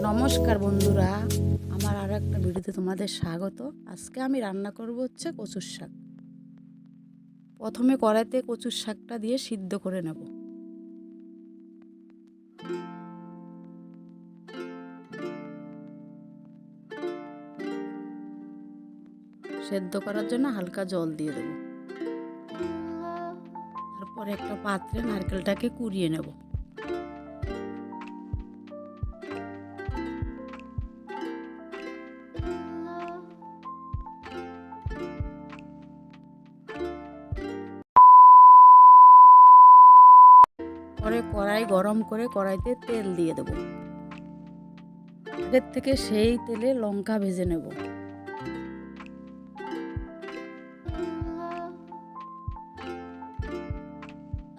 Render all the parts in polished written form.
নমস্কার বন্ধুরা, আমার আরও একটা ভিডিওতে তোমাদের স্বাগত। আজকে আমি রান্না করব হচ্ছে কচুর শাক। প্রথমে কড়াইতে কচুর শাকটা দিয়ে সিদ্ধ করে নেব। সেদ্ধ করার জন্য হালকা জল দিয়ে দেব। তারপরে একটা পাত্রে নারকেলটাকে কুড়িয়ে নেব। পরে কড়াই গরম করে কড়াইতে তেল দিয়ে দেব। আগের থেকে সেই তেলে লঙ্কা ভেজে নেব।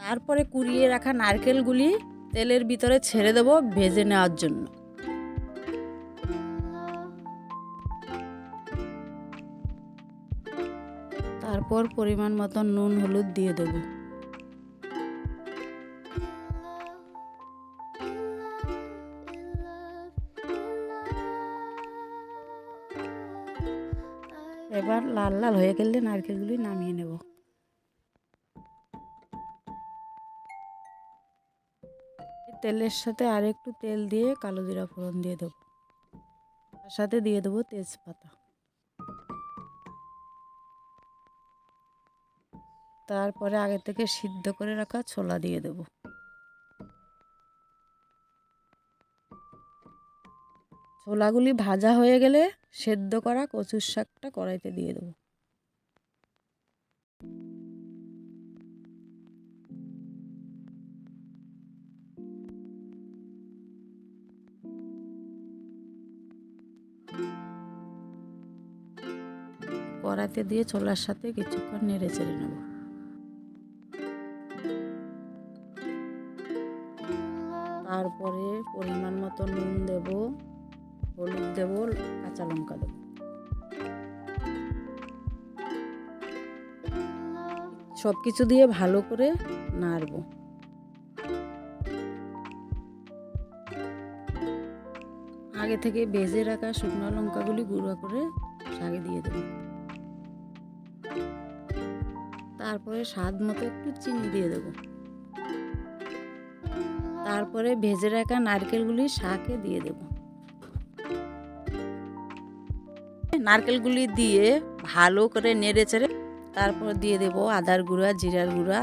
তারপরে কুড়িয়ে রাখা নারকেলগুলি তেলের ভিতরে ছেড়ে দেব ভেজে নেওয়ার জন্য। তারপর পরিমাণ মতো নুন হলুদ দিয়ে দেব। এবার লাল লাল হয়ে গেলে নারকেলগুলি নামিয়ে নেব। তেলের সাথে আর একটু তেল দিয়ে কালো জিরা ফোড়ন দিয়ে দেবো। তার সাথে দিয়ে দেবো তেজপাতা। তারপরে আগে থেকে সিদ্ধ করে রাখা ছোলা দিয়ে দেব। ছোলাগুলি ভাজা হয়ে গেলে সেদ্ধ করা কচুর শাকটা কড়াইতে দিয়ে দেবো। কড়াইতে দিয়ে ছোলার সাথে কিছুক্ষণ নেড়ে চেড়ে নেব। তারপরে পরিমাণ মতো নুন দেব, হলুদ দেব, কাঁচা লঙ্কা দেব। সব কিছু দিয়ে ভালো করে নাড়ব। আগে থেকে ভেজে রাখা শুকনো লঙ্কাগুলি গুঁড়ো করে শাকে দিয়ে দেব। তারপরে স্বাদ মতো একটু চিনি দিয়ে দেব। তারপরে ভেজে রাখা নারকেলগুলি শাকে দিয়ে দেব। নারকেলগুলি দিয়ে ভালো করে নেড়ে চেড়ে তারপর দিয়ে দেব আদার গুঁড়া, জিরার গুঁড়া,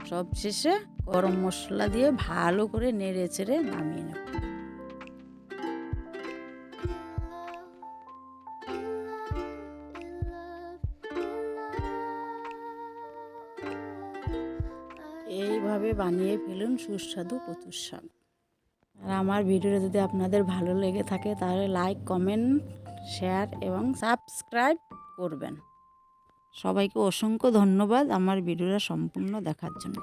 সব শেষে গরম মশলা দিয়ে ভালো করে নেড়ে চেড়ে নামিয়ে নেব। এইভাবে বানিয়ে ফেলুন সুস্বাদু কচুর শাক। আর আমার ভিডিওটা যদি আপনাদের ভালো লেগে থাকে তাহলে লাইক, কমেন্ট, শেয়ার এবং সাবস্ক্রাইব করবেন। সবাইকে অসংখ্য ধন্যবাদ আমার ভিডিওটা সম্পূর্ণ দেখার জন্য।